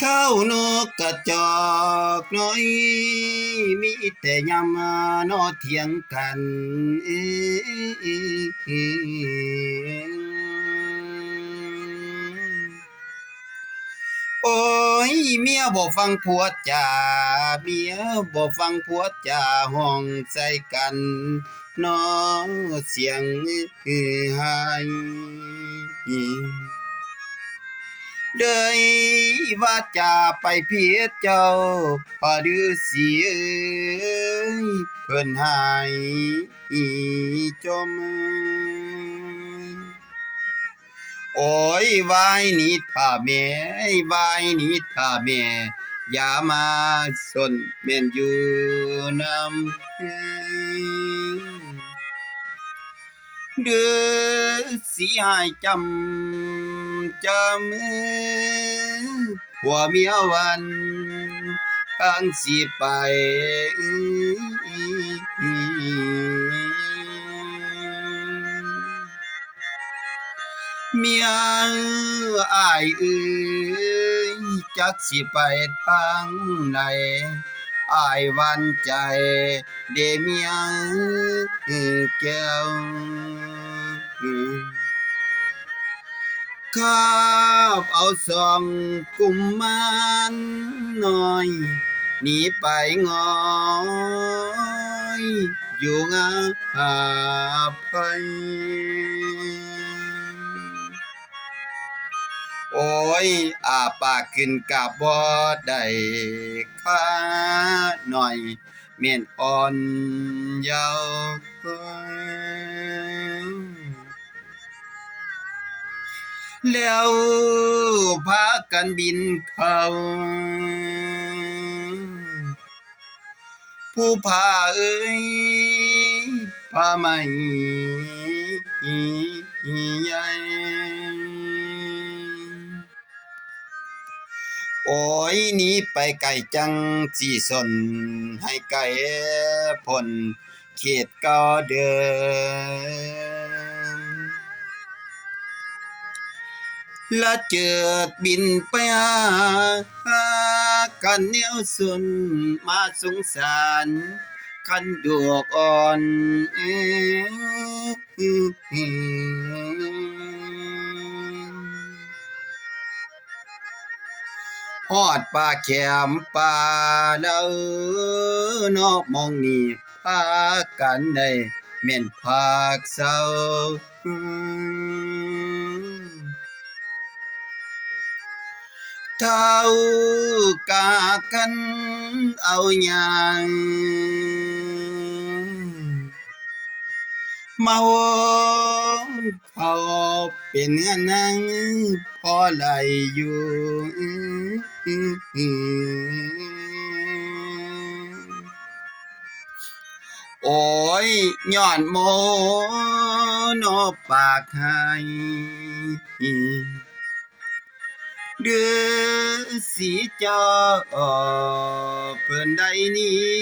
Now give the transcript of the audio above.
ข้าวนกกระจอกน้อยมีแต่ยามานอเถียงกันโอ้ยเมียบ่ฟังผัวจ่าเมียบ่ฟังผัวจ่าห้องใส่กันน้องเสียงหายเดยว่าจะไปเพียเจ้าพอดือสีเอ้ยเพิ่นหายจม โอ้ยวายนิท่าแม่วายนิท่าแม่อย่ามาสนแม่นอยู่นำเด้อสิหายจำหัวเมียวันทางสิไป เมียอายเอ้ยจักสิไปทางไหนอายหวันใจเดเมียแก้วข้าบเอาสองกุมมารน้อยหนีไปงอยอยู่งาภัย โอ้ยอาปากขึ้นกะบ่ได้ค่าหน่อยเม่นอ่อนเยาว์แล้วพากันบินเข้าผู้พาเอ้ยพาไม่ใหญ่ โอ้ยหนีไปไกลจังสิสนให้ไกลพ้นเขตก็เดินละเจิดบินไปหากันแนวสุนมาสงสารคันดวกอ่อนฮอดป่าแขมป่าแล้วนอกมองนี่พากันได้แม่นภาคเศร้าเท่ากากันเอาอย่างมาวงเขาเป็นเงินนังพอไหลอยู่โอ้ยย้อนโมโนปากให้เดือสีเจ้าเพิ่นใดนี้